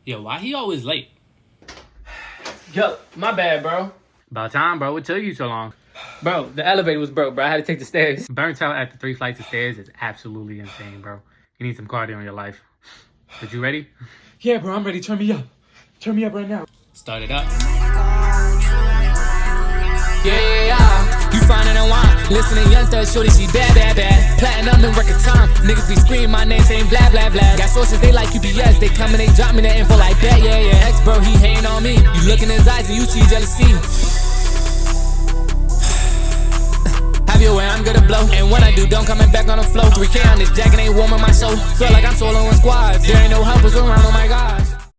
Yo, why he always late? Yo, my bad, bro. About time, bro. What took you so long? Bro, the elevator was broke, bro. I had to take the stairs. Burnt out after 3 flights of stairs is absolutely insane, bro. You need some cardio in your life. But you ready? Yeah, bro, I'm ready. Turn me up. Turn me up right now. Start it up. Yeah, you findin' and wine. Listening young thug, shorty, she bad, bad, bad. Platinum in record time. Niggas be screaming my name, saying blah, blah, blah. Got sources, they like UPS. They come and they drop me the info like that, yeah. Ex bro, he hating on me. You look in his eyes and you see jealousy. Have your way, I'm gonna blow. And when I do, don't coming back on the flow. 3K on this jacket ain't warming my soul. Feel like I'm soloing squads. There ain't no helpers around, oh my gosh.